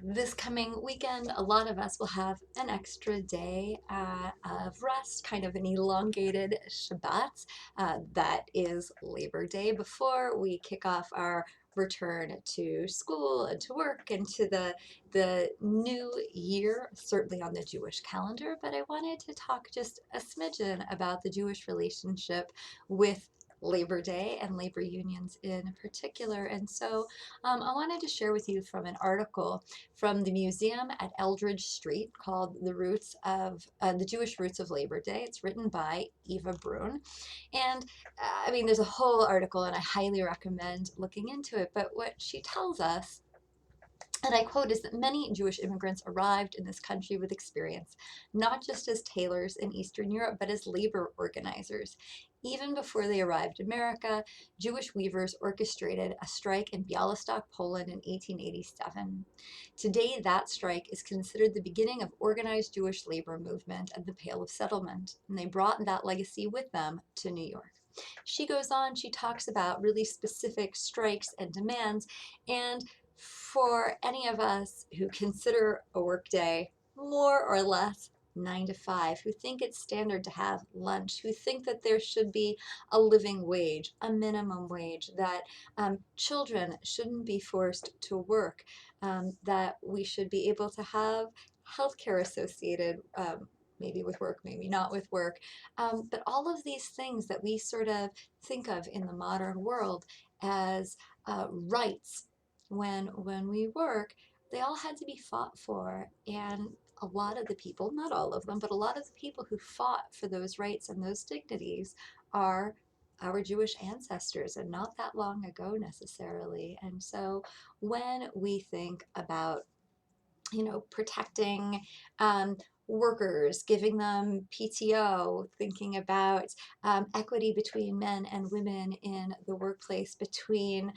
This coming weekend, a lot of us will have an extra day of rest, kind of an elongated Shabbat. That is Labor Day before we kick off our return to school and to work and to the new year, certainly on the Jewish calendar. But I wanted to talk just a smidgen about the Jewish relationship with Labor Day and labor unions in particular. And so I wanted to share with you from an article from the museum at Eldridge Street called The Jewish Roots of Labor Day. It's written by Eva Brun. And I mean, there's a whole article, and I highly recommend looking into it. But what she tells us, and I quote, is that many Jewish immigrants arrived in this country with experience, not just as tailors in Eastern Europe, but as labor organizers. Even before they arrived in America, Jewish weavers orchestrated a strike in Białystok, Poland in 1887. Today, that strike is considered the beginning of organized Jewish labor movement at the Pale of Settlement, and they brought that legacy with them to New York. She goes on, she talks about really specific strikes and demands, and for any of us who consider a workday more or less 9 to 5, who think it's standard to have lunch, who think that there should be a living wage, a minimum wage, that children shouldn't be forced to work, that we should be able to have healthcare associated. Maybe with work, maybe not with work. But all of these things that we sort of think of in the modern world as rights when we work, they all had to be fought for. And a lot of the people, not all of them, but a lot of the people who fought for those rights and those dignities are our Jewish ancestors, and not that long ago necessarily. And so when we think about protecting workers, giving them PTO, thinking about equity between men and women in the workplace, between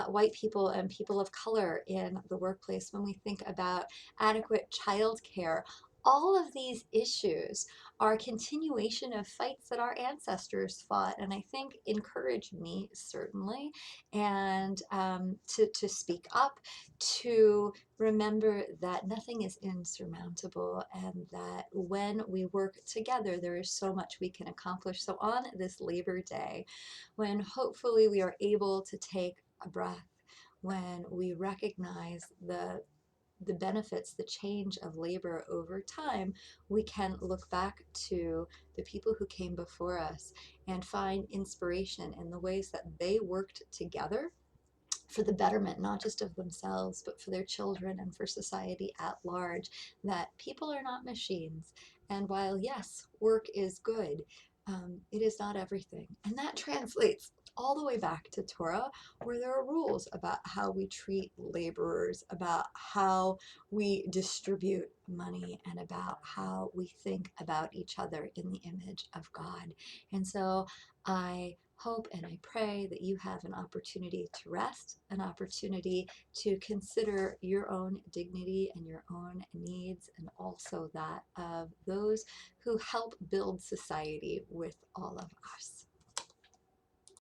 white people and people of color in the workplace, when we think about adequate childcare. All of these issues are a continuation of fights that our ancestors fought, and I think encouraged me, certainly, and to speak up, to remember that nothing is insurmountable, and that when we work together, there is so much we can accomplish. So on this Labor Day, when hopefully we are able to take a breath, when we recognize the benefits, the change of labor over time, we can look back to the people who came before us and find inspiration in the ways that they worked together for the betterment, not just of themselves, but for their children and for society at large, that people are not machines. And while, yes, work is good, it is not everything. And that translates all the way back to Torah, where there are rules about how we treat laborers, about how we distribute money, and about how we think about each other in the image of God. And so I hope and I pray that you have an opportunity to rest, an opportunity to consider your own dignity and your own needs, and also that of those who help build society with all of us.